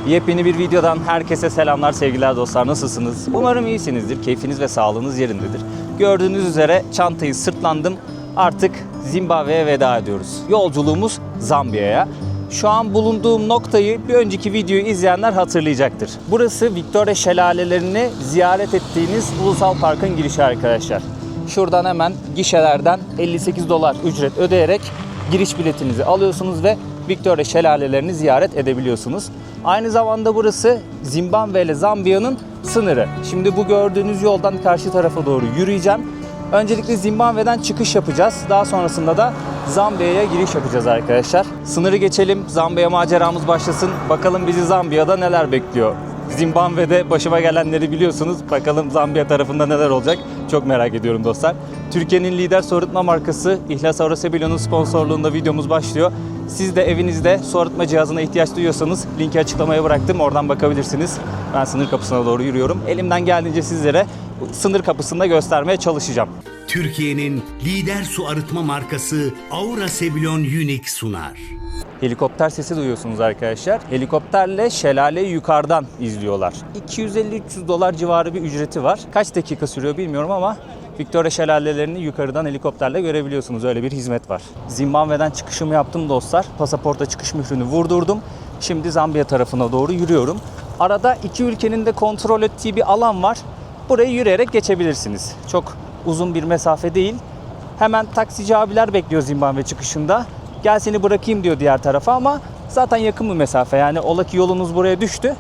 Yepyeni bir videodan herkese selamlar, sevgiler dostlar. Nasılsınız? Umarım iyisinizdir. Keyfiniz ve sağlığınız yerindedir. Gördüğünüz üzere çantayı sırtlandım. Artık Zimbabwe'ye veda ediyoruz. Yolculuğumuz Zambiya'ya. Şu an bulunduğum noktayı bir önceki videoyu izleyenler hatırlayacaktır. Burası Victoria Şelalelerini ziyaret ettiğiniz ulusal parkın girişi arkadaşlar. Şuradan hemen gişelerden $58 ücret ödeyerek giriş biletinizi alıyorsunuz ve Victoria Şelalelerini ziyaret edebiliyorsunuz. Aynı zamanda burası Zimbabwe ile Zambiya'nın sınırı. Şimdi bu gördüğünüz yoldan karşı tarafa doğru yürüyeceğim. Öncelikle Zimbabwe'den çıkış yapacağız. Daha sonrasında da Zambiya'ya giriş yapacağız arkadaşlar. Sınırı geçelim, Zambiya maceramız başlasın. Bakalım bizi Zambiya'da neler bekliyor. Zimbabwe'de başıma gelenleri biliyorsunuz. Bakalım Zambiya tarafında neler olacak. Çok merak ediyorum dostlar. Türkiye'nin lider su arıtma markası İhlas Aurosebelio'nun sponsorluğunda videomuz başlıyor. Siz de evinizde su arıtma cihazına ihtiyaç duyuyorsanız linki açıklamaya bıraktım. Oradan bakabilirsiniz. Ben sınır kapısına doğru yürüyorum. Elimden geldiğince sizlere sınır kapısında göstermeye çalışacağım. Türkiye'nin lider su arıtma markası Aurosebelion Unique sunar. Helikopter sesi duyuyorsunuz arkadaşlar. Helikopterle şelaleyi yukarıdan izliyorlar. $250-300 civarı bir ücreti var. Kaç dakika sürüyor bilmiyorum ama Victoria şelalelerini yukarıdan helikopterle görebiliyorsunuz. Öyle bir hizmet var. Zimbabwe'den çıkışımı yaptım dostlar. Pasaporta çıkış mührünü vurdurdum. Şimdi Zambiya tarafına doğru yürüyorum. Arada iki ülkenin de kontrol ettiği bir alan var. Burayı yürüyerek geçebilirsiniz. Çok uzun bir mesafe değil. Hemen taksici abiler bekliyor Zimbabwe çıkışında. Gel seni bırakayım diyor diğer tarafa ama zaten yakın bir mesafe. Yani ola ki yolunuz buraya düştü.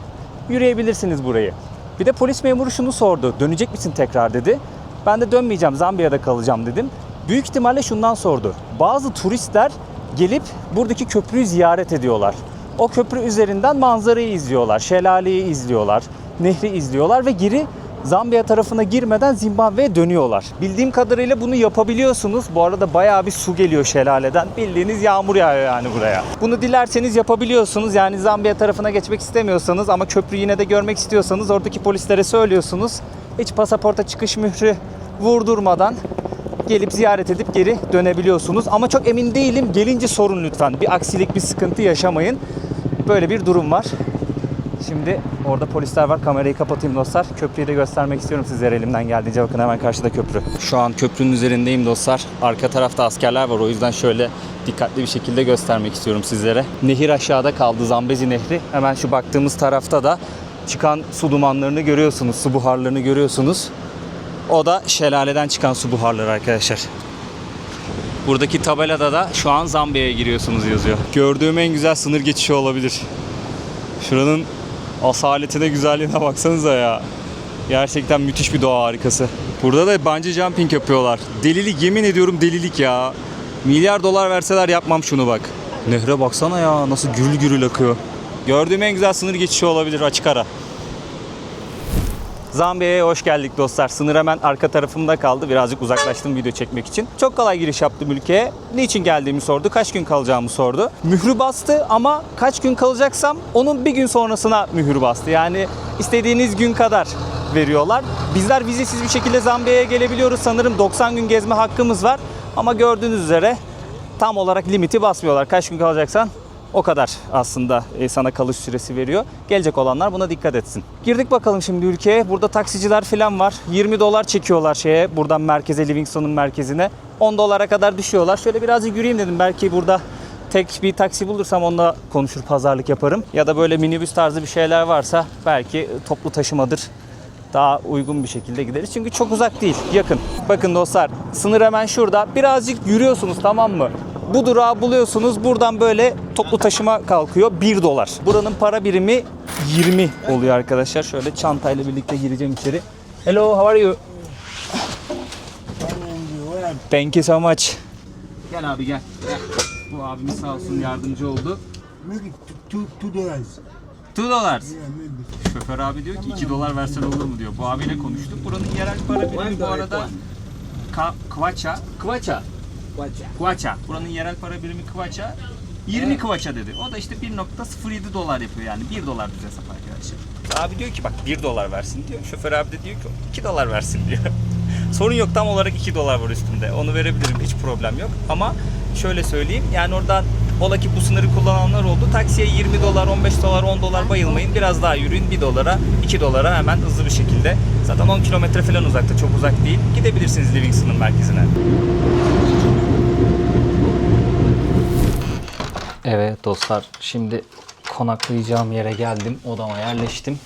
Yürüyebilirsiniz burayı. Bir de polis memuru şunu sordu. Dönecek misin tekrar dedi. Ben de dönmeyeceğim, Zambiya'da kalacağım dedim. Büyük ihtimalle şundan sordu. Bazı turistler gelip buradaki köprüyü ziyaret ediyorlar. O köprü üzerinden manzarayı izliyorlar, şelaleyi izliyorlar, nehri izliyorlar ve geri Zambiya tarafına girmeden Zimbabwe'ye dönüyorlar. Bildiğim kadarıyla bunu yapabiliyorsunuz. Bu arada bayağı bir su geliyor şelaleden. Bildiğiniz yağmur yağıyor yani buraya. Bunu dilerseniz yapabiliyorsunuz. Yani Zambiya tarafına geçmek istemiyorsanız ama köprüyü yine de görmek istiyorsanız oradaki polislere söylüyorsunuz. Hiç pasaporta çıkış mührü vurdurmadan gelip ziyaret edip geri dönebiliyorsunuz. Ama çok emin değilim. Gelince sorun lütfen. Bir aksilik, bir sıkıntı yaşamayın. Böyle bir durum var. Şimdi orada polisler var. Kamerayı kapatayım dostlar. Köprüyü de göstermek istiyorum sizlere elimden geldiğince. Bakın hemen karşıda köprü. Şu an köprünün üzerindeyim dostlar. Arka tarafta askerler var. O yüzden şöyle dikkatli bir şekilde göstermek istiyorum sizlere. Nehir aşağıda kaldı. Zambezi Nehri. Hemen şu baktığımız tarafta da çıkan su dumanlarını görüyorsunuz. Su buharlarını görüyorsunuz. O da şelaleden çıkan su buharları arkadaşlar. Buradaki tabelada da şu an Zambiya'ya giriyorsunuz yazıyor. Gördüğüm en güzel sınır geçişi olabilir. Şuranın asaletine, güzelliğine baksanıza ya. Gerçekten müthiş bir doğa harikası. Burada da bungee jumping yapıyorlar. Delilik, yemin ediyorum delilik ya. Milyar dolar verseler yapmam şunu bak. Nehre baksana ya, nasıl gürül gürül akıyor. Gördüğüm en güzel sınır geçişi olabilir, açık ara. Zambiya'ya hoş geldik dostlar. Sınır hemen arka tarafımda kaldı. Birazcık uzaklaştım video çekmek için. Çok kolay giriş yaptım ülkeye. Niçin geldiğimi sordu. Kaç gün kalacağımı sordu. Mührü bastı ama kaç gün kalacaksam onun bir gün sonrasına mührü bastı. Yani istediğiniz gün kadar veriyorlar. Bizler vizesiz bir şekilde Zambiya'ya gelebiliyoruz. Sanırım 90 gün gezme hakkımız var. Ama gördüğünüz üzere tam olarak limiti basmıyorlar. Kaç gün kalacaksan o kadar aslında sana kalış süresi veriyor. Gelecek olanlar buna dikkat etsin. Girdik bakalım şimdi ülkeye. Burada taksiciler falan var. $20 çekiyorlar buradan merkeze, Livingstone'un merkezine. $10 kadar düşüyorlar. Şöyle birazcık yürüyeyim dedim. Belki burada tek bir taksi bulursam onunla konuşur, pazarlık yaparım. Ya da böyle minibüs tarzı bir şeyler varsa belki toplu taşımadır. Daha uygun bir şekilde gideriz. Çünkü çok uzak değil, yakın. Bakın dostlar, sınır hemen şurada. Birazcık yürüyorsunuz, tamam mı? Bu durağı buluyorsunuz. Buradan böyle toplu taşıma kalkıyor. $1. Buranın para birimi 20 oluyor arkadaşlar. Şöyle çantayla birlikte gireceğim içeri. Hello, how are you? Thank you so much. Gel abi gel. Bu abimiz sağ olsun yardımcı oldu. $2. Şoför abi diyor ki $2 versen olur mu diyor. Bu abiyle konuştuk. Buranın yerel para birimi bu arada Kwacha. Kwacha. Buranın yerel para birimi Kwacha. 20 Kwacha dedi. O da işte $1.07 yapıyor yani. $1 düz hesap arkadaşlar. Abi diyor ki bak $1 versin diyor. Şoför abi de diyor ki $2 versin diyor. Sorun yok, tam olarak $2 var üstünde. Onu verebilirim, hiç problem yok. Ama şöyle söyleyeyim, yani oradan Ola ki bu sınırı kullananlar oldu. Taksiye 20 dolar, 15 dolar, 10 dolar bayılmayın. Biraz daha yürüyün. 1 dolara, 2 dolara hemen hızlı bir şekilde. Zaten 10 kilometre falan uzakta. Çok uzak değil. Gidebilirsiniz Livingston'ın merkezine. Evet dostlar, şimdi konaklayacağım yere geldim. Odama yerleştim.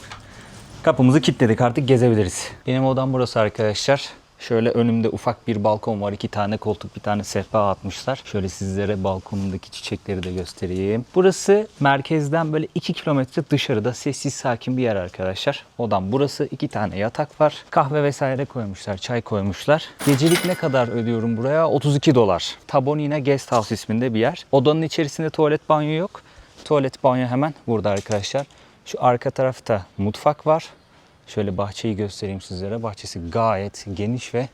Kapımızı kilitledik, artık gezebiliriz. Benim odam burası arkadaşlar. Şöyle önümde ufak bir balkon var. 2 tane koltuk, bir tane sehpa atmışlar. Şöyle sizlere balkonundaki çiçekleri de göstereyim. Burası merkezden böyle 2 kilometre dışarıda sessiz sakin bir yer arkadaşlar. Odam burası. 2 tane yatak var. Kahve vesaire koymuşlar. Çay koymuşlar. Gecelik ne kadar ödüyorum buraya? 32 dolar. Tabonina Guest House isminde bir yer. Odanın içerisinde tuvalet banyo yok. Tuvalet banyo hemen burada arkadaşlar. Şu arka tarafta mutfak var. Şöyle bahçeyi göstereyim sizlere. Bahçesi gayet geniş ve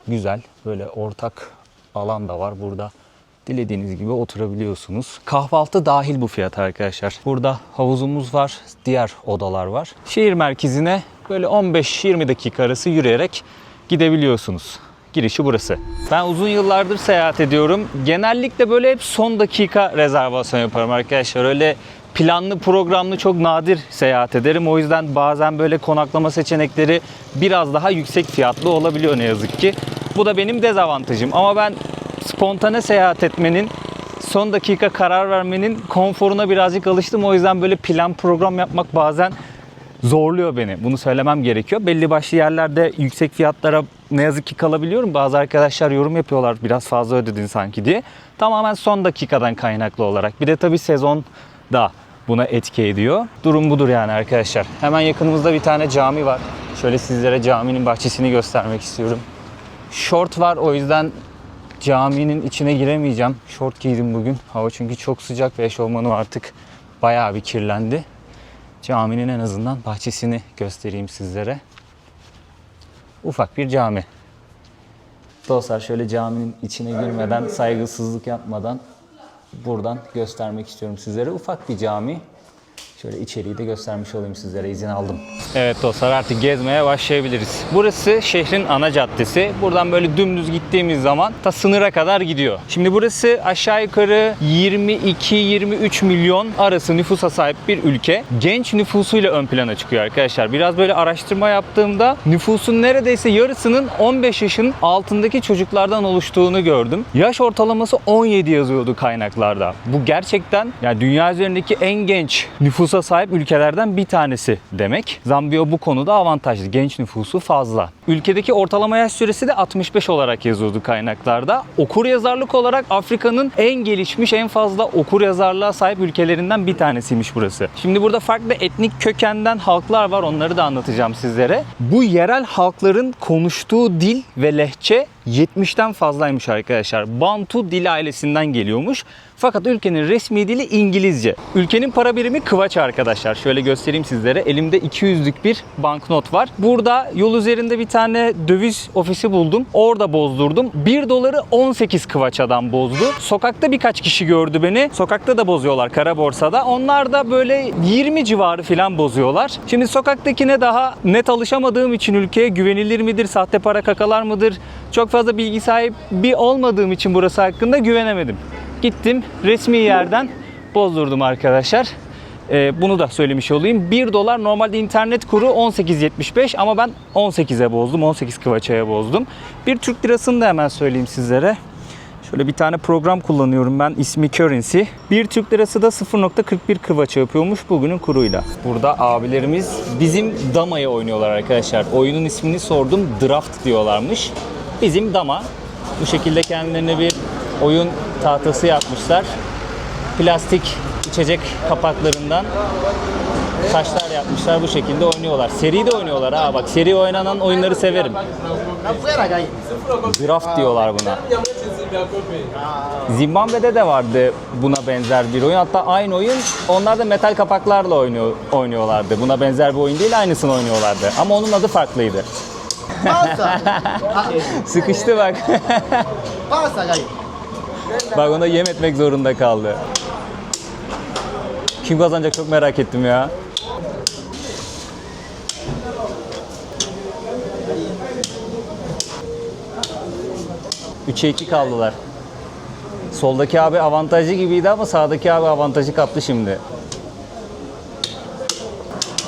güzel. Böyle ortak alan da var. Burada dilediğiniz gibi oturabiliyorsunuz. Kahvaltı dahil bu fiyat arkadaşlar. Burada havuzumuz var. Diğer odalar var. Şehir merkezine böyle 15-20 dakika arası yürüyerek gidebiliyorsunuz. Girişi burası. Ben uzun yıllardır seyahat ediyorum. Genellikle böyle hep son dakika rezervasyon yaparım arkadaşlar. Öyle planlı programlı çok nadir seyahat ederim. O yüzden bazen böyle konaklama seçenekleri biraz daha yüksek fiyatlı olabiliyor ne yazık ki. Bu da benim dezavantajım. Ama ben spontane seyahat etmenin, son dakika karar vermenin konforuna birazcık alıştım. O yüzden böyle plan program yapmak bazen zorluyor beni. Bunu söylemem gerekiyor. Belli başlı yerlerde yüksek fiyatlara ne yazık ki kalabiliyorum. Bazı arkadaşlar yorum yapıyorlar, biraz fazla ödedin sanki diye. Tamamen son dakikadan kaynaklı olarak. Bir de tabii sezon da buna etki ediyor. Durum budur yani arkadaşlar. Hemen yakınımızda bir tane cami var. Şöyle sizlere caminin bahçesini göstermek istiyorum. Şort var, o yüzden caminin içine giremeyeceğim. Şort giydim bugün. Hava çünkü çok sıcak ve eşofmanım artık bayağı bir kirlendi. Caminin en azından bahçesini göstereyim sizlere. Ufak bir cami. Dostlar şöyle caminin içine girmeden, saygısızlık yapmadan buradan göstermek istiyorum sizlere. Ufak bir cami. Şöyle içeriği de göstermiş olayım sizlere, izin aldım. Evet dostlar, artık gezmeye başlayabiliriz. Burası şehrin ana caddesi. Buradan böyle dümdüz gittiğimiz zaman ta sınıra kadar gidiyor. Şimdi burası aşağı yukarı 22-23 milyon arası nüfusa sahip bir ülke. Genç nüfusuyla ön plana çıkıyor arkadaşlar. Biraz böyle araştırma yaptığımda nüfusun neredeyse yarısının 15 yaşın altındaki çocuklardan oluştuğunu gördüm. Yaş ortalaması 17 yazıyordu kaynaklarda. Bu gerçekten yani dünya üzerindeki en genç nüfusa sahip ülkelerden bir tanesi demek. Zambiya bu konuda avantajlı. Genç nüfusu fazla. Ülkedeki ortalama yaş süresi de 65 olarak yazıyordu kaynaklarda. Okuryazarlık olarak Afrika'nın en gelişmiş, en fazla okuryazarlığa sahip ülkelerinden bir tanesiymiş burası. Şimdi burada farklı etnik kökenden halklar var. Onları da anlatacağım sizlere. Bu yerel halkların konuştuğu dil ve lehçe 70'ten fazlaymış arkadaşlar. Bantu dil ailesinden geliyormuş. Fakat ülkenin resmi dili İngilizce. Ülkenin para birimi kıvaç arkadaşlar. Şöyle göstereyim sizlere. Elimde 200'lük bir banknot var. Burada yol üzerinde bir tane döviz ofisi buldum. Orada bozdurdum. 1 doları 18 kıvaçadan bozdu. Sokakta birkaç kişi gördü beni. Sokakta da bozuyorlar, kara borsada. Onlar da böyle 20 civarı falan bozuyorlar. Şimdi sokaktakine daha net alışamadığım için ülkeye güvenilir midir, sahte para kakalar mıdır? Çok fazla bilgi sahibi olmadığım için burası hakkında güvenemedim. Gittim resmi yerden bozdurdum arkadaşlar. Bunu da söylemiş olayım. 1 dolar normalde internet kuru 18.75 ama ben 18'e bozdum. 18 kıvaçaya bozdum. Bir Türk lirasını da hemen söyleyeyim sizlere. Şöyle bir tane program kullanıyorum ben, ismi Currency. Bir Türk lirası da 0.41 kıvaça yapıyormuş bugünün kuruyla. Burada abilerimiz bizim damayı oynuyorlar arkadaşlar. Oyunun ismini sordum. Draft diyorlarmış. Bizim dama. Bu şekilde kendilerine bir oyun tahtası yapmışlar. Plastik içecek kapaklarından taşlar yapmışlar. Bu şekilde oynuyorlar. Seri de oynuyorlar ha. Bak, seri oynanan oyunları severim. Draft diyorlar buna. Zimbabwe'de de vardı buna benzer bir oyun. Hatta aynı oyun. Onlar da metal kapaklarla oynuyorlardı. Buna benzer bir oyun değil, aynısını oynuyorlardı. Ama onun adı farklıydı. Sıkıştı bak. Bak, ona yem etmek zorunda kaldı. Kim kazanacak çok merak ettim ya. Üçe 2 kaldılar. Soldaki abi avantajlı gibiydi ama sağdaki abi avantajı kaptı şimdi.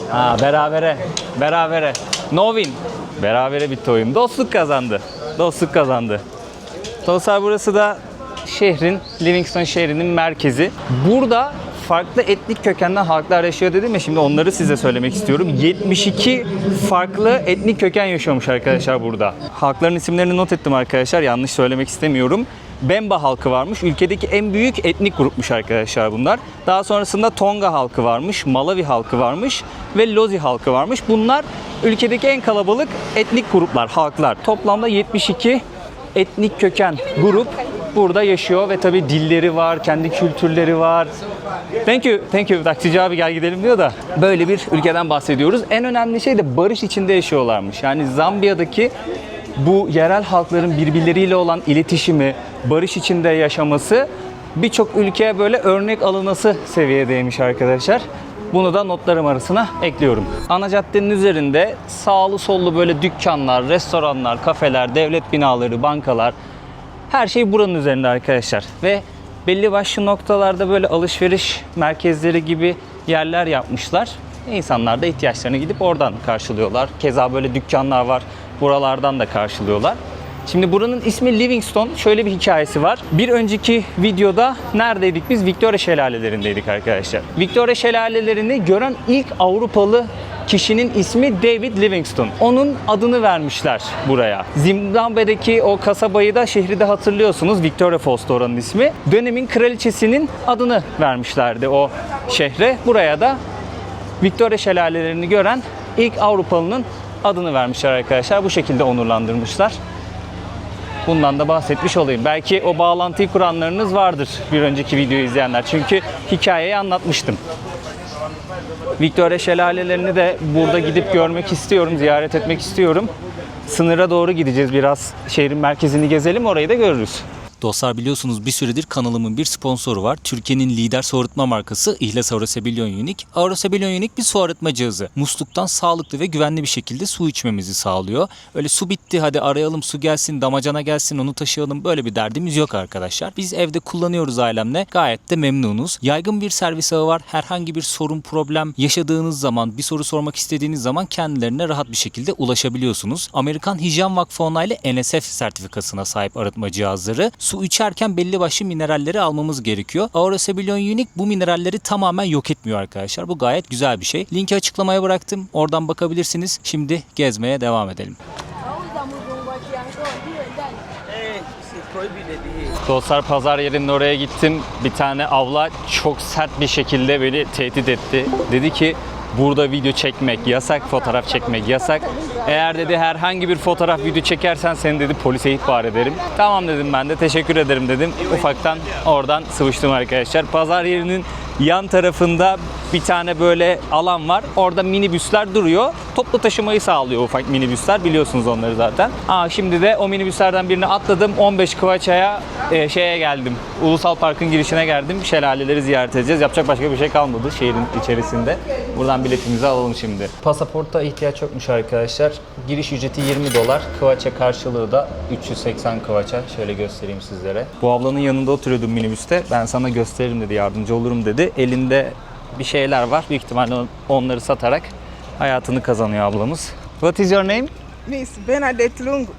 Ha, berabere. No win. Berabere bitti oyun. Dostluk kazandı. Dostlar, burası da Livingston şehrinin merkezi. Burada farklı etnik kökenden halklar yaşıyor dedim ya, şimdi onları size söylemek istiyorum. 72 farklı etnik köken yaşıyormuş arkadaşlar burada. Halkların isimlerini not ettim arkadaşlar, yanlış söylemek istemiyorum. Bemba halkı varmış. Ülkedeki en büyük etnik grupmuş arkadaşlar bunlar. Daha sonrasında Tonga halkı varmış, Malawi halkı varmış ve Lozi halkı varmış. Bunlar ülkedeki en kalabalık etnik gruplar, halklar. Toplamda 72 etnik köken grup burada yaşıyor ve tabii dilleri var, kendi kültürleri var. Thank you. Taksici abi gel gidelim diyor da. Böyle bir ülkeden bahsediyoruz. En önemli şey de barış içinde yaşıyorlarmış. Yani Zambiya'daki bu yerel halkların birbirleriyle olan iletişimi, barış içinde yaşaması birçok ülkeye böyle örnek alınası seviyedeymiş arkadaşlar. Bunu da notlarım arasına ekliyorum. Ana caddenin üzerinde sağlı sollu böyle dükkanlar, restoranlar, kafeler, devlet binaları, bankalar, her şey buranın üzerinde arkadaşlar. Ve belli başlı noktalarda böyle alışveriş merkezleri gibi yerler yapmışlar. İnsanlar da ihtiyaçlarını gidip oradan karşılıyorlar. Keza böyle dükkanlar var. Buralardan da karşılıyorlar. Şimdi buranın ismi Livingston. Şöyle bir hikayesi var. Bir önceki videoda neredeydik biz? Victoria Şelalelerindeydik arkadaşlar. Victoria Şelalelerini gören ilk Avrupalı kişinin ismi David Livingstone. Onun adını vermişler buraya. Zimbabwe'deki o kasabayı da, şehri de hatırlıyorsunuz. Victoria Falls'ta oranın ismi. Dönemin kraliçesinin adını vermişlerdi o şehre. Buraya da Victoria Şelalelerini gören ilk Avrupalının adını vermişler arkadaşlar. Bu şekilde onurlandırmışlar. Bundan da bahsetmiş olayım. Belki o bağlantıyı kuranlarınız vardır bir önceki videoyu izleyenler. Çünkü hikayeyi anlatmıştım. Victoria Şelalelerini de burada gidip görmek istiyorum, ziyaret etmek istiyorum. Sınıra doğru gideceğiz, biraz şehrin merkezini gezelim, orayı da görürüz. Dostlar, biliyorsunuz bir süredir kanalımın bir sponsoru var. Türkiye'nin lider su arıtma markası İhlas Aurosebillon Unique. Aurosebillon Unique bir su arıtma cihazı. Musluktan sağlıklı ve güvenli bir şekilde su içmemizi sağlıyor. Öyle su bitti, hadi arayalım su gelsin, damacana gelsin, onu taşıyalım, böyle bir derdimiz yok arkadaşlar. Biz evde kullanıyoruz ailemle. Gayet de memnunuz. Yaygın bir servis ağı var. Herhangi bir sorun, problem yaşadığınız zaman, bir soru sormak istediğiniz zaman kendilerine rahat bir şekilde ulaşabiliyorsunuz. Amerikan Hijyen Vakfı onaylı NSF sertifikasına sahip arıtma cihazları. Su içerken belli başlı mineralleri almamız gerekiyor. Aurosebillon Unique bu mineralleri tamamen yok etmiyor arkadaşlar. Bu gayet güzel bir şey. Linki açıklamaya bıraktım. Oradan bakabilirsiniz. Şimdi gezmeye devam edelim. Dostlar, pazar yerinin oraya gittim. Bir tane abla çok sert bir şekilde beni tehdit etti. Dedi ki burada video çekmek yasak, fotoğraf çekmek yasak. Eğer dedi herhangi bir fotoğraf, video çekersen seni dedi polise ihbar ederim. Tamam dedim, ben de teşekkür ederim dedim. Ufaktan oradan sıvıştım arkadaşlar. Pazar yerinin yan tarafında bir tane böyle alan var. Orada minibüsler duruyor. Toplu taşımayı sağlıyor ufak minibüsler. Biliyorsunuz onları zaten. Şimdi de o minibüslerden birini atladım. 15 Kıvaça'ya geldim. Ulusal Park'ın girişine geldim. Şelaleleri ziyaret edeceğiz. Yapacak başka bir şey kalmadı şehrin içerisinde. Buradan biletimizi alalım şimdi. Pasaporta ihtiyaç yokmuş arkadaşlar. Giriş ücreti $20. Kıvaça karşılığı da 380 Kıvaça. Şöyle göstereyim sizlere. Bu ablanın yanında oturuyordum minibüste. Ben sana gösteririm dedi, yardımcı olurum dedi. Elinde bir şeyler var. Büyük ihtimalle onları satarak hayatını kazanıyor ablamız. What is your name? Miss Bernadette Lungu.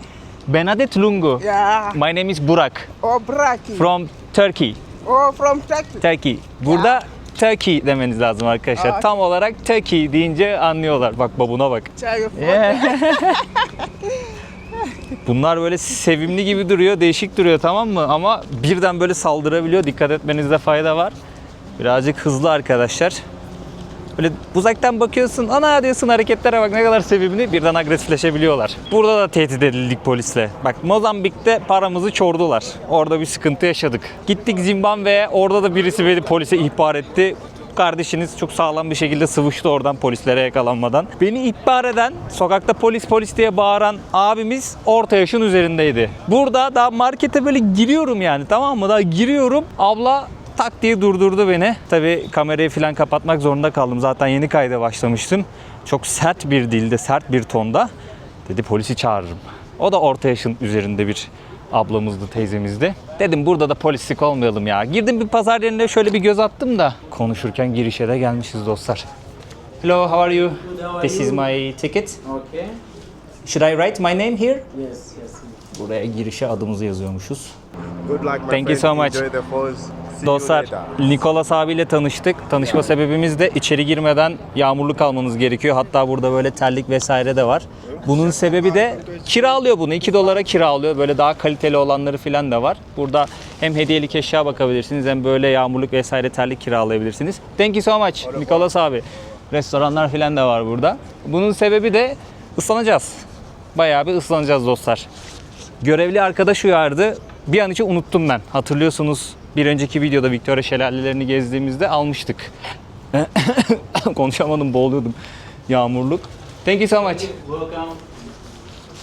Bernadette Lungu. Yeah. My name is Burak. Oh, Braki. From Turkey. Oh, from Turkey. Turkey. Burada Turkey demeniz lazım arkadaşlar. Aa. Tam olarak Turkey deyince anlıyorlar. Bak babuna bak. Çay of Bunlar böyle sevimli gibi duruyor, değişik duruyor, tamam mı? Ama birden böyle saldırabiliyor. Dikkat etmenizde fayda var. Birazcık hızlı arkadaşlar. Böyle uzaktan bakıyorsun, ana diyorsun, hareketlere bak ne kadar sevimli, birden agresifleşebiliyorlar. Burada da tehdit edildik polisle. Bak, Mozambik'te paramızı çordular. Orada bir sıkıntı yaşadık. Gittik Zimbabwe'ye, orada da birisi beni polise ihbar etti. Kardeşiniz çok sağlam bir şekilde sıvıştı oradan polislere yakalanmadan. Beni ihbar eden, sokakta polis polis diye bağıran abimiz orta yaşın üzerindeydi. Burada daha markete böyle giriyorum yani, tamam mı? Daha giriyorum, abla tak diye durdurdu beni. Tabii kamerayı falan kapatmak zorunda kaldım. Zaten yeni kayda başlamıştım. Çok sert bir dilde, sert bir tonda dedi polisi çağırırım. O da orta yaşın üzerinde bir ablamızdı, teyzemizdi. Dedim burada da polislik olmayalım ya. Girdim bir pazar yerine şöyle bir göz attım da konuşurken girişe de gelmişiz dostlar. Hello, how are you? This is my ticket. Okay. Should I write my name here? Yes, yes. Buraya girişe adımızı yazıyormuşuz. Good luck, my Thank you friend. so much. Enjoy the falls. See Dostlar, you later. Nikolas abiyle tanıştık. Tanışma sebebimiz de içeri girmeden yağmurluk almanız gerekiyor. Hatta burada böyle terlik vesaire de var. Bunun sebebi de kiralıyor bunu. 2 dolara kiralıyor. Böyle daha kaliteli olanları falan da var. Burada hem hediyelik eşya bakabilirsiniz hem böyle yağmurluk vesaire terlik kiralayabilirsiniz. Thank you so much Nikolas abi. Restoranlar falan da var burada. Bunun sebebi de ıslanacağız. Bayağı bir ıslanacağız dostlar. Görevli arkadaş uyardı. Bir an için unuttum ben. Hatırlıyorsunuz bir önceki videoda Victoria şelalelerini gezdiğimizde almıştık. Konuşamadım, boğuluyordum. Yağmurluk. Thank you so much. Welcome.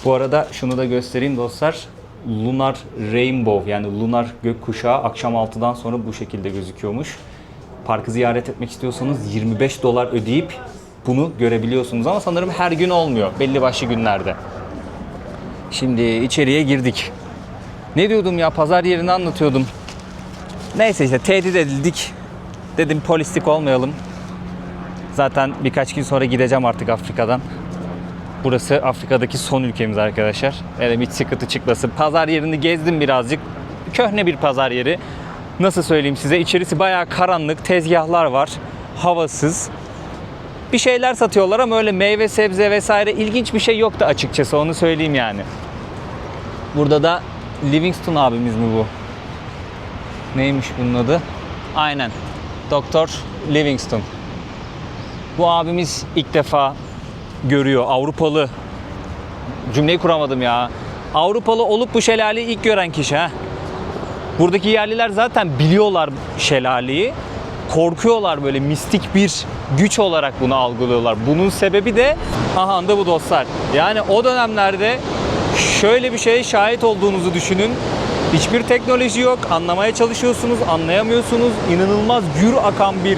Bu arada şunu da göstereyim dostlar. Lunar Rainbow yani lunar gökkuşağı akşam 6'dan sonra bu şekilde gözüküyormuş. Parkı ziyaret etmek istiyorsanız 25 dolar ödeyip bunu görebiliyorsunuz ama sanırım her gün olmuyor. Belli başlı günlerde. Şimdi içeriye girdik. Ne diyordum ya, pazar yerini anlatıyordum. Neyse işte tehdit edildik. Dedim polislik olmayalım. Zaten birkaç gün sonra gideceğim artık Afrika'dan. Burası Afrika'daki son ülkemiz arkadaşlar. Elim hiç sıkıntı çıkmasın. Pazar yerini gezdim birazcık. Köhne bir pazar yeri. Nasıl söyleyeyim size? İçerisi bayağı karanlık. Tezgahlar var. Havasız. Bir şeyler satıyorlar ama öyle meyve sebze vesaire ilginç bir şey yoktu açıkçası. Onu söyleyeyim yani. Burada da Livingstone abimiz mi bu? Neymiş bunun adı? Aynen. Doktor Livingstone. Bu abimiz ilk defa görüyor. Avrupalı. Cümleyi kuramadım ya. Avrupalı olup bu şelaleyi ilk gören kişi ha. Buradaki yerliler zaten biliyorlar şelaleyi. Korkuyorlar, böyle mistik bir güç olarak bunu algılıyorlar. Bunun sebebi de aha da bu dostlar. Yani o dönemlerde şöyle bir şeye şahit olduğunuzu düşünün. Hiçbir teknoloji yok. Anlamaya çalışıyorsunuz, anlayamıyorsunuz. İnanılmaz gür akan bir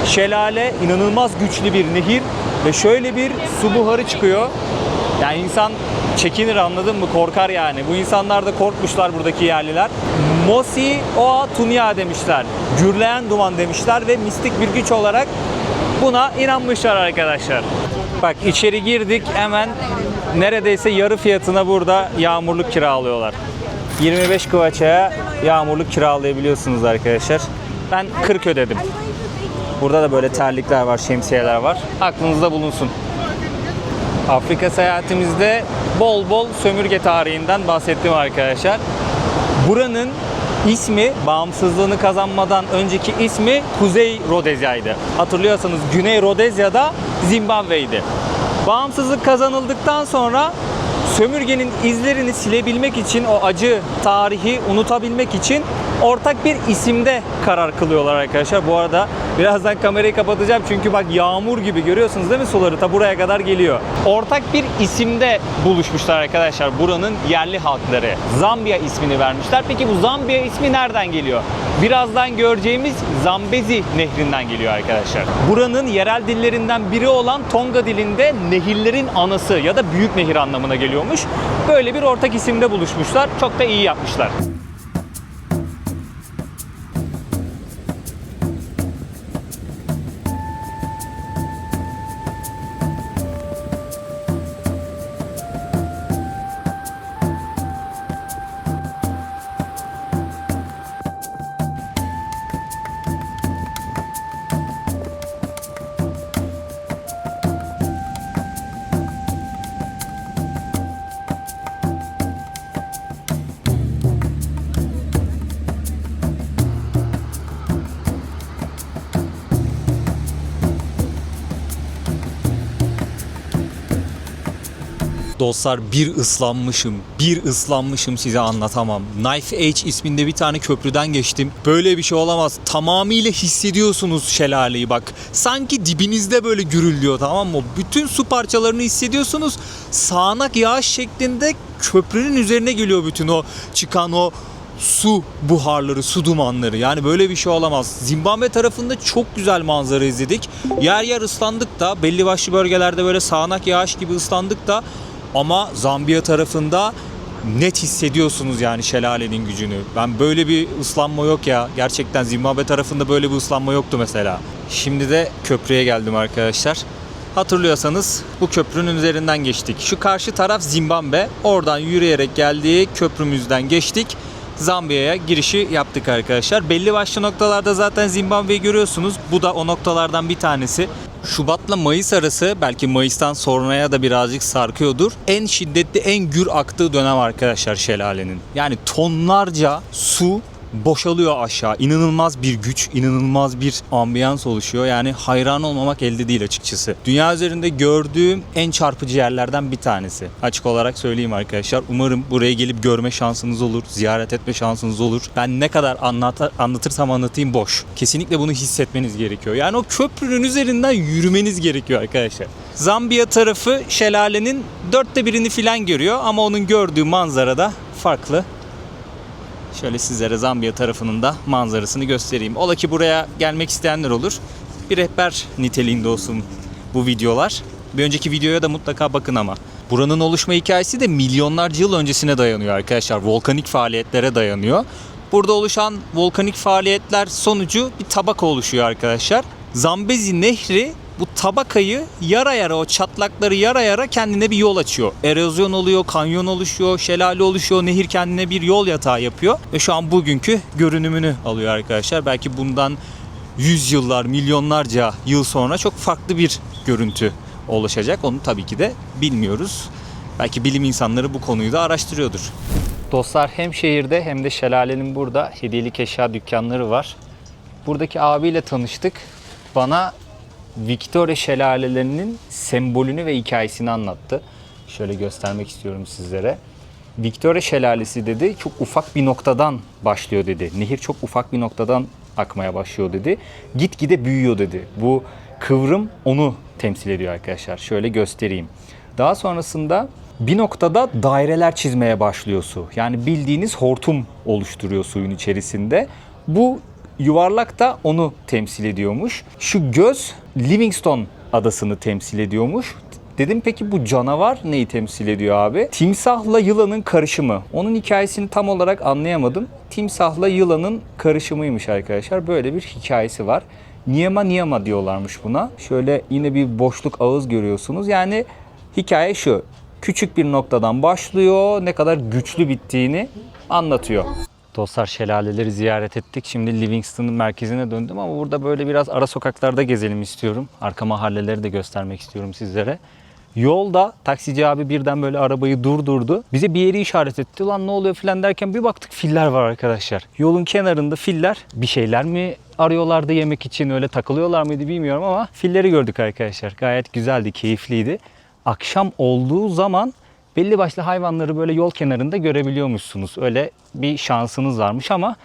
şelale, inanılmaz güçlü bir nehir ve şöyle bir su buharı çıkıyor. Yani insan çekinir, anladın mı? Korkar yani. Bu insanlar da korkmuşlar, buradaki yerliler. Mosi Oa Tunya demişler. Gürleyen duman demişler ve mistik bir güç olarak buna inanmışlar arkadaşlar. Bak içeri girdik, hemen neredeyse yarı fiyatına burada yağmurluk kiralıyorlar. 25 kvaçaya yağmurluk kiralayabiliyorsunuz arkadaşlar. Ben 40 ödedim. Burada da böyle terlikler var, şemsiyeler var. Aklınızda bulunsun. Afrika seyahatimizde bol bol sömürge tarihinden bahsettim arkadaşlar. Buranın ismi, bağımsızlığını kazanmadan önceki ismi Kuzey Rodezya'ydı. Hatırlıyorsanız Güney Rodezya'da Zimbabwe'ydi. Bağımsızlık kazanıldıktan sonra sömürgenin izlerini silebilmek için, o acı tarihi unutabilmek için ortak bir isimde karar kılıyorlar arkadaşlar. Bu arada birazdan kamerayı kapatacağım çünkü bak yağmur gibi, görüyorsunuz değil mi suları? Ta buraya kadar geliyor. Ortak bir isimde buluşmuşlar arkadaşlar buranın yerli halkları. Zambiya ismini vermişler. Peki bu Zambiya ismi nereden geliyor? Birazdan göreceğimiz Zambezi nehrinden geliyor arkadaşlar. Buranın yerel dillerinden biri olan Tonga dilinde nehirlerin anası ya da büyük nehir anlamına geliyormuş. Böyle bir ortak isimde buluşmuşlar. Çok da iyi yapmışlar. Dostlar bir ıslanmışım size anlatamam. Knife Edge isminde bir tane köprüden geçtim. Böyle bir şey olamaz. Tamamıyla hissediyorsunuz şelaleyi bak. Sanki dibinizde böyle gürülüyor, tamam mı? Bütün su parçalarını hissediyorsunuz. Sağanak yağış şeklinde köprünün üzerine geliyor bütün o çıkan o su buharları, su dumanları. Yani böyle bir şey olamaz. Zimbabwe tarafında çok güzel manzara izledik. Yer yer ıslandık da, belli başlı bölgelerde böyle sağanak yağış gibi ıslandık da, ama Zambiya tarafında net hissediyorsunuz yani şelalenin gücünü. Ben böyle bir ıslanma yok ya. Gerçekten Zimbabwe tarafında böyle bir ıslanma yoktu mesela. Şimdi de köprüye geldim arkadaşlar. Hatırlıyorsanız bu köprünün üzerinden geçtik. Şu karşı taraf Zimbabwe. Oradan yürüyerek geldik. Köprümüzden geçtik. Zambia'ya girişi yaptık arkadaşlar. Belli başlı noktalarda zaten Zimbabwe'yi görüyorsunuz. Bu da o noktalardan bir tanesi. Şubat'la Mayıs arası, belki Mayıs'tan sonraya da birazcık sarkıyordur, en şiddetli, en gür aktığı dönem arkadaşlar şelalenin. Yani tonlarca su boşalıyor aşağı. İnanılmaz bir güç, inanılmaz bir ambiyans oluşuyor. Yani hayran olmamak elde değil açıkçası. Dünya üzerinde gördüğüm en çarpıcı yerlerden bir tanesi. Açık olarak söyleyeyim arkadaşlar. Umarım buraya gelip görme şansınız olur, ziyaret etme şansınız olur. Ben ne kadar anlatırsam anlatayım boş. Kesinlikle bunu hissetmeniz gerekiyor. Yani o köprünün üzerinden yürümeniz gerekiyor arkadaşlar. Zambiya tarafı şelalenin 1/4'ini falan görüyor ama onun gördüğü manzara da farklı. Şöyle sizlere Zambiya tarafının da manzarasını göstereyim. Ola ki buraya gelmek isteyenler olur. Bir rehber niteliğinde olsun bu videolar. Bir önceki videoya da mutlaka bakın ama. Buranın oluşma hikayesi de milyonlarca yıl öncesine dayanıyor arkadaşlar. Volkanik faaliyetlere dayanıyor. Burada oluşan volkanik faaliyetler sonucu bir tabaka oluşuyor arkadaşlar. Zambezi Nehri bu tabakayı yara yara, o çatlakları yara yara kendine bir yol açıyor. Erozyon oluyor, kanyon oluşuyor, şelale oluşuyor, nehir kendine bir yol yatağı yapıyor. Ve şu an bugünkü görünümünü alıyor arkadaşlar. Belki bundan 100 yıllar, milyonlarca yıl sonra çok farklı bir görüntü oluşacak. Onu tabii ki de bilmiyoruz. Belki bilim insanları bu konuyu da araştırıyordur. Dostlar, hem şehirde hem de şelalenin burada hediyelik eşya dükkanları var. Buradaki abiyle tanıştık. Bana Victoria şelalelerinin sembolünü ve hikayesini anlattı. Şöyle göstermek istiyorum sizlere. Victoria şelalesi dedi, çok ufak bir noktadan başlıyor dedi. Nehir çok ufak bir noktadan akmaya başlıyor dedi. Gitgide büyüyor dedi. Bu kıvrım onu temsil ediyor arkadaşlar. Şöyle göstereyim. Daha sonrasında bir noktada daireler çizmeye başlıyor su. Yani bildiğiniz hortum oluşturuyor suyun içerisinde. Bu yuvarlak da onu temsil ediyormuş. Şu göz Livingstone adasını temsil ediyormuş. Dedim peki bu canavar neyi temsil ediyor abi? Timsahla yılanın karışımı. Onun hikayesini tam olarak anlayamadım. Timsahla yılanın karışımıymış arkadaşlar. Böyle bir hikayesi var. Niyama niyama diyorlarmış buna. Şöyle yine bir boşluk ağız görüyorsunuz. Yani hikaye şu. Küçük bir noktadan başlıyor. Ne kadar güçlü bittiğini anlatıyor. Dostlar, şelaleleri ziyaret ettik. Şimdi Livingstone'un merkezine döndüm ama burada böyle biraz ara sokaklarda gezelim istiyorum. Arka mahalleleri de göstermek istiyorum sizlere. Yolda taksici abi birden böyle arabayı durdurdu. Bize bir yeri işaret etti. Lan ne oluyor falan derken bir baktık filler var arkadaşlar. Yolun kenarında filler bir şeyler mi arıyorlardı yemek için, öyle takılıyorlar mıydı bilmiyorum ama filleri gördük arkadaşlar. Gayet güzeldi, keyifliydi. Akşam olduğu zaman belli başlı hayvanları böyle yol kenarında görebiliyormuşsunuz. Öyle bir şansınız varmış ama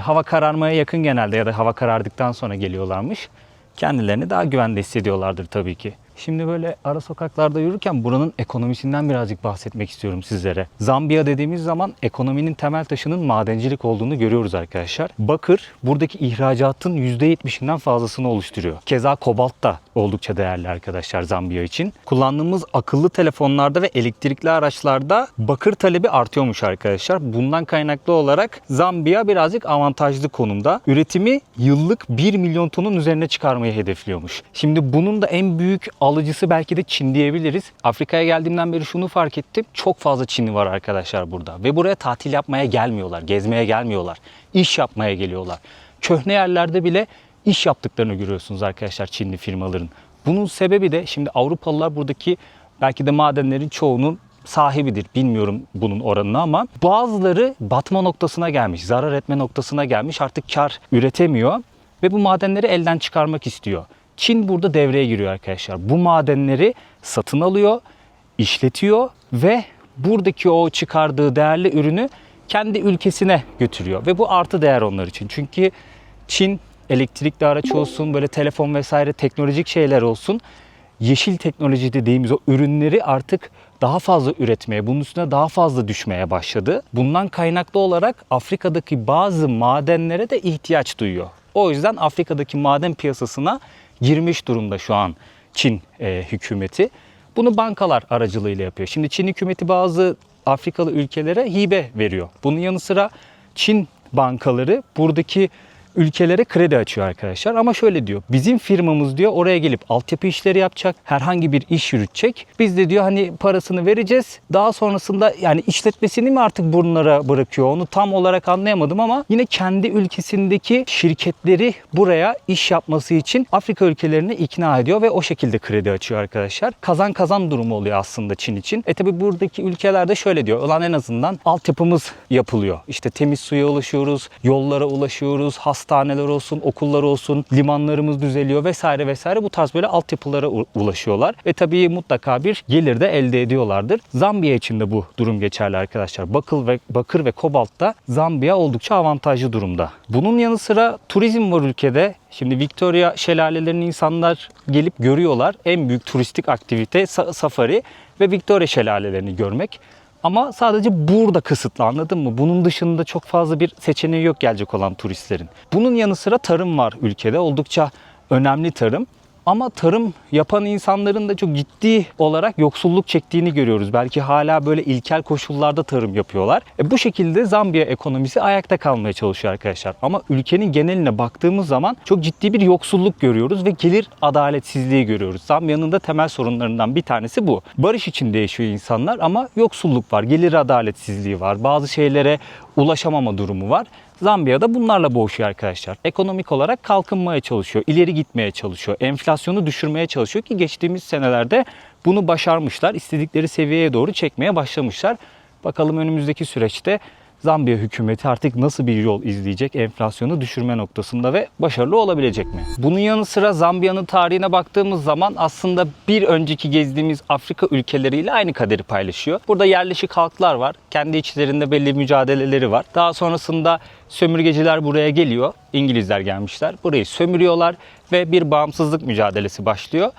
hava kararmaya yakın genelde ya da hava karardıktan sonra geliyorlarmış. Kendilerini daha güvende hissediyorlardır tabii ki. Şimdi böyle ara sokaklarda yürürken buranın ekonomisinden birazcık bahsetmek istiyorum sizlere. Zambiya dediğimiz zaman ekonominin temel taşının madencilik olduğunu görüyoruz arkadaşlar. Bakır buradaki ihracatın %70'inden fazlasını oluşturuyor. Keza kobalt da oldukça değerli arkadaşlar Zambiya için. Kullandığımız akıllı telefonlarda ve elektrikli araçlarda bakır talebi artıyormuş arkadaşlar. Bundan kaynaklı olarak Zambiya birazcık avantajlı konumda. Üretimi yıllık 1 milyon tonun üzerine çıkarmayı hedefliyormuş. Şimdi bunun da en büyük alıcısı belki de Çin diyebiliriz. Afrika'ya geldiğimden beri şunu fark ettim. Çok fazla Çinli var arkadaşlar burada. Ve buraya tatil yapmaya gelmiyorlar, gezmeye gelmiyorlar. İş yapmaya geliyorlar. Köhne yerlerde bile iş yaptıklarını görüyorsunuz arkadaşlar Çinli firmaların. Bunun sebebi de şimdi Avrupalılar buradaki belki de madenlerin çoğunun sahibidir. Bilmiyorum bunun oranını ama bazıları batma noktasına gelmiş, zarar etme noktasına gelmiş. Artık kar üretemiyor ve bu madenleri elden çıkarmak istiyor. Çin burada devreye giriyor arkadaşlar. Bu madenleri satın alıyor, işletiyor ve buradaki o çıkardığı değerli ürünü kendi ülkesine götürüyor. Ve bu artı değer onlar için. Çünkü Çin elektrikli araç olsun, böyle telefon vesaire teknolojik şeyler olsun, yeşil teknoloji dediğimiz o ürünleri artık daha fazla üretmeye, bunun üstüne daha fazla düşmeye başladı. Bundan kaynaklı olarak Afrika'daki bazı madenlere de ihtiyaç duyuyor. O yüzden Afrika'daki maden piyasasına girmiş durumda şu an Çin hükümeti. Bunu bankalar aracılığıyla yapıyor. Şimdi Çin hükümeti bazı Afrikalı ülkelere hibe veriyor. Bunun yanı sıra Çin bankaları buradaki ülkelere kredi açıyor arkadaşlar. Ama şöyle diyor, bizim firmamız diyor oraya gelip altyapı işleri yapacak, herhangi bir iş yürütecek. Biz de diyor hani parasını vereceğiz. Daha sonrasında yani işletmesini mi artık bunlara bırakıyor, onu tam olarak anlayamadım ama yine kendi ülkesindeki şirketleri buraya iş yapması için Afrika ülkelerini ikna ediyor ve o şekilde kredi açıyor arkadaşlar. Kazan kazan durumu oluyor aslında Çin için. Tabi buradaki ülkelerde şöyle diyor, ulan en azından altyapımız yapılıyor. İşte temiz suya ulaşıyoruz, yollara ulaşıyoruz, hastaneler olsun, okullar olsun, limanlarımız düzeliyor vesaire vesaire, bu tarz böyle altyapılara ulaşıyorlar. Ve tabii mutlaka bir gelir de elde ediyorlardır. Zambiya için de bu durum geçerli arkadaşlar. Bakır ve kobaltta Zambiya oldukça avantajlı durumda. Bunun yanı sıra turizm var ülkede. Şimdi Victoria şelalelerini insanlar gelip görüyorlar. En büyük turistik aktivite safari ve Victoria şelalelerini görmek. Ama sadece burada kısıtlı, anladın mı? Bunun dışında çok fazla bir seçeneği yok gelecek olan turistlerin. Bunun yanı sıra tarım var ülkede. Oldukça önemli tarım. Ama tarım yapan insanların da çok ciddi olarak yoksulluk çektiğini görüyoruz. Belki hala böyle ilkel koşullarda tarım yapıyorlar. Bu şekilde Zambiya ekonomisi ayakta kalmaya çalışıyor arkadaşlar. Ama ülkenin geneline baktığımız zaman çok ciddi bir yoksulluk görüyoruz ve gelir adaletsizliği görüyoruz. Zambiya'nın da temel sorunlarından bir tanesi bu. Barış içinde yaşıyor insanlar ama yoksulluk var, gelir adaletsizliği var, bazı şeylere ulaşamama durumu var. Zambiya'da bunlarla boğuşuyor arkadaşlar. Ekonomik olarak kalkınmaya çalışıyor, ileri gitmeye çalışıyor, enflasyonu düşürmeye çalışıyor ki geçtiğimiz senelerde bunu başarmışlar. İstedikleri seviyeye doğru çekmeye başlamışlar. Bakalım önümüzdeki süreçte Zambiya hükümeti artık nasıl bir yol izleyecek enflasyonu düşürme noktasında ve başarılı olabilecek mi? Bunun yanı sıra Zambiya'nın tarihine baktığımız zaman aslında bir önceki gezdiğimiz Afrika ülkeleriyle aynı kaderi paylaşıyor. Burada yerleşik halklar var. Kendi içlerinde belli mücadeleleri var. Daha sonrasında sömürgeciler buraya geliyor. İngilizler gelmişler. Burayı sömürüyorlar ve bir bağımsızlık mücadelesi başlıyor.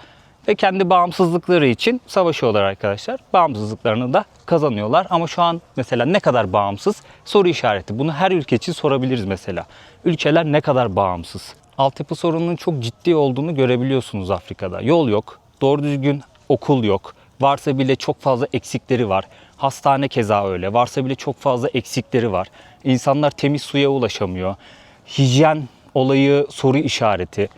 Ve kendi bağımsızlıkları için savaşıyorlar arkadaşlar. Bağımsızlıklarını da kazanıyorlar. Ama şu an mesela ne kadar bağımsız? Soru işareti. Bunu her ülke için sorabiliriz mesela. Ülkeler ne kadar bağımsız? Altyapı sorununun çok ciddi olduğunu görebiliyorsunuz Afrika'da. Yol yok, doğru düzgün okul yok. Varsa bile çok fazla eksikleri var. Hastane keza öyle. Varsa bile çok fazla eksikleri var. İnsanlar temiz suya ulaşamıyor. Hijyen olayı soru işareti.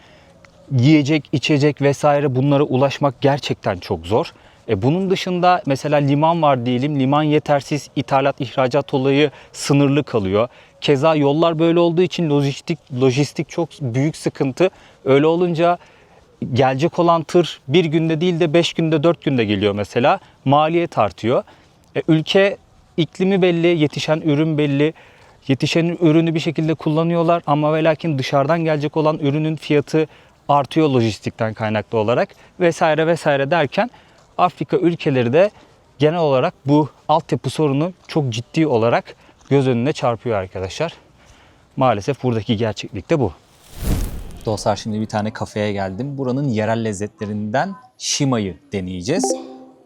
Yiyecek, içecek vesaire bunlara ulaşmak gerçekten çok zor. Bunun dışında mesela liman var diyelim. Liman yetersiz, ithalat, ihracat olayı sınırlı kalıyor. Keza yollar böyle olduğu için lojistik çok büyük sıkıntı. Öyle olunca gelecek olan tır bir günde değil de 5 günde 4 günde geliyor mesela. Maliyet artıyor. Ülke iklimi belli, yetişen ürün belli. Yetişen ürünü bir şekilde kullanıyorlar ama ve lakin dışarıdan gelecek olan ürünün fiyatı artıyor lojistikten kaynaklı olarak vesaire vesaire derken Afrika ülkeleri de genel olarak bu altyapı sorunu çok ciddi olarak göz önüne çarpıyor arkadaşlar. Maalesef buradaki gerçeklik de bu. Dostlar şimdi bir tane kafeye geldim. Buranın yerel lezzetlerinden Shima'yı deneyeceğiz.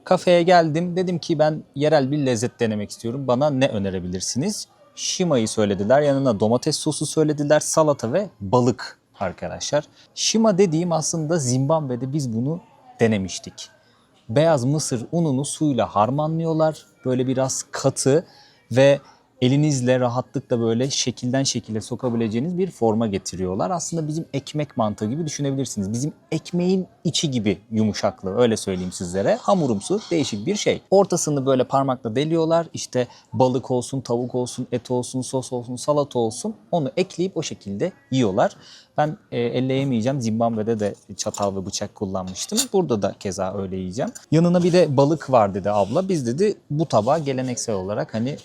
Kafeye geldim. Dedim ki ben yerel bir lezzet denemek istiyorum. Bana ne önerebilirsiniz? Shima'yı söylediler. Yanına domates sosu söylediler. Salata ve balık arkadaşlar. Shima dediğim aslında Zimbabwe'de biz bunu denemiştik. Beyaz mısır ununu suyla harmanlıyorlar. Böyle biraz katı ve elinizle rahatlıkla böyle şekilden şekile sokabileceğiniz bir forma getiriyorlar. Aslında bizim ekmek mantığı gibi düşünebilirsiniz. Bizim ekmeğin içi gibi yumuşaklığı, öyle söyleyeyim sizlere. Hamurumsu değişik bir şey. Ortasını böyle parmakla deliyorlar. İşte balık olsun, tavuk olsun, et olsun, sos olsun, salata olsun. Onu ekleyip o şekilde yiyorlar. Ben elle yemeyeceğim. Zimbabwe'de de çatal ve bıçak kullanmıştım. Burada da keza öyle yiyeceğim. Yanına bir de balık var dedi abla. Biz dedi bu tabağı geleneksel olarak hani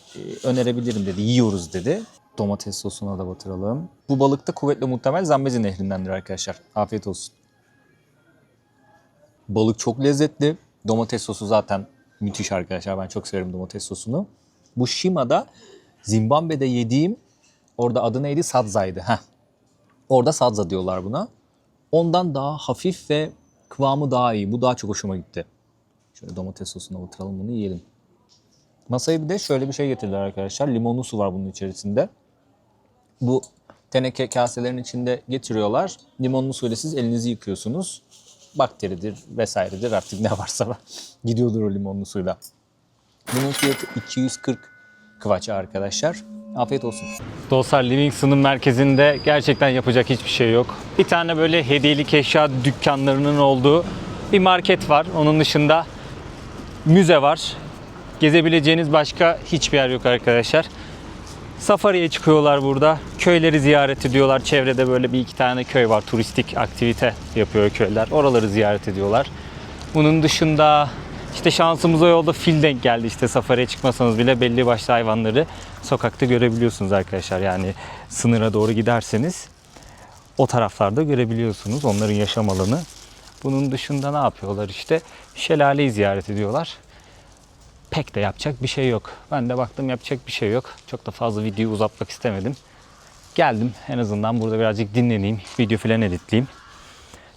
önerebilirim dedi. Yiyoruz dedi. Domates sosuna da batıralım. Bu balık da kuvvetle muhtemel Zambezi nehrindendir arkadaşlar. Afiyet olsun. Balık çok lezzetli. Domates sosu zaten müthiş arkadaşlar. Ben çok severim domates sosunu. Bu Shima'da Zimbabwe'de yediğim, orada adı neydi? Sadza'ydı. Orada sadza diyorlar buna. Ondan daha hafif ve kıvamı daha iyi. Bu daha çok hoşuma gitti. Şöyle domates sosuna batıralım, bunu yiyelim. Masaya bir de şöyle bir şey getirdiler arkadaşlar. Limonlu su var bunun içerisinde. Bu teneke kaselerin içinde getiriyorlar. Limonlu suyla siz elinizi yıkıyorsunuz. Bakteridir vesairedir artık ne varsa gidiyordur o limonlu suyla. Bunun fiyatı 240 kvaç arkadaşlar. Afiyet olsun. Dostlar, Livingston'un merkezinde gerçekten yapacak hiçbir şey yok. Bir tane böyle hediyelik eşya dükkanlarının olduğu bir market var. Onun dışında müze var. Gezebileceğiniz başka hiçbir yer yok arkadaşlar. Safari'ye çıkıyorlar burada. Köyleri ziyaret ediyorlar. Çevrede böyle bir iki tane köy var. Turistik aktivite yapıyor köyler. Oraları ziyaret ediyorlar. Bunun dışında işte şansımıza yolda fil denk geldi. İşte safariye çıkmasanız bile belli başlı hayvanları sokakta görebiliyorsunuz arkadaşlar. Yani sınıra doğru giderseniz o taraflarda görebiliyorsunuz onların yaşam alanı. Bunun dışında ne yapıyorlar işte? Şelaleyi ziyaret ediyorlar. Pek de yapacak bir şey yok. Ben de baktım yapacak bir şey yok. Çok da fazla videoyu uzatmak istemedim. Geldim en azından burada birazcık dinleneyim. Video falan editleyeyim.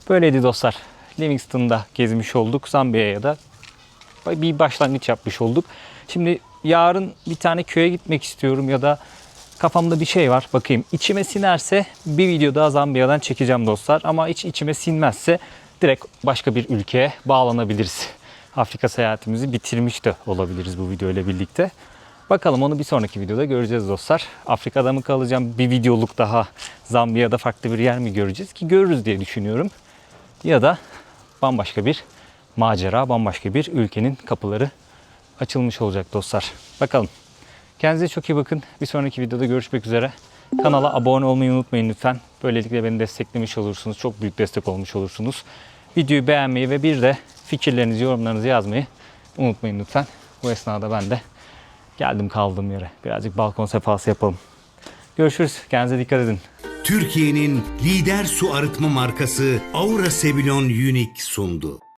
Böyleydi dostlar. Livingston'da gezmiş olduk. Zambiya'ya da bir başlangıç yapmış olduk. Şimdi yarın bir tane köye gitmek istiyorum ya da kafamda bir şey var. Bakayım içime sinerse bir video daha Zambiya'dan çekeceğim dostlar. Ama hiç içime sinmezse direkt başka bir ülkeye bağlanabiliriz. Afrika seyahatimizi bitirmiş de olabiliriz bu video ile birlikte. Bakalım onu bir sonraki videoda göreceğiz dostlar. Afrika'da mı kalacağım? Bir videoluk daha Zambiya'da farklı bir yer mi göreceğiz? Ki görürüz diye düşünüyorum. Ya da bambaşka bir macera, bambaşka bir ülkenin kapıları açılmış olacak dostlar. Bakalım. Kendinize çok iyi bakın. Bir sonraki videoda görüşmek üzere. Kanala abone olmayı unutmayın lütfen. Böylelikle beni desteklemiş olursunuz. Çok büyük destek olmuş olursunuz. Videoyu beğenmeyi ve bir de fikirlerinizi, yorumlarınızı yazmayı unutmayın lütfen. Bu esnada ben de geldim kaldığım yere. Birazcık balkon sefası yapalım. Görüşürüz. Kendinize dikkat edin. Türkiye'nin lider su arıtma markası Aura Sebilon Unique sundu.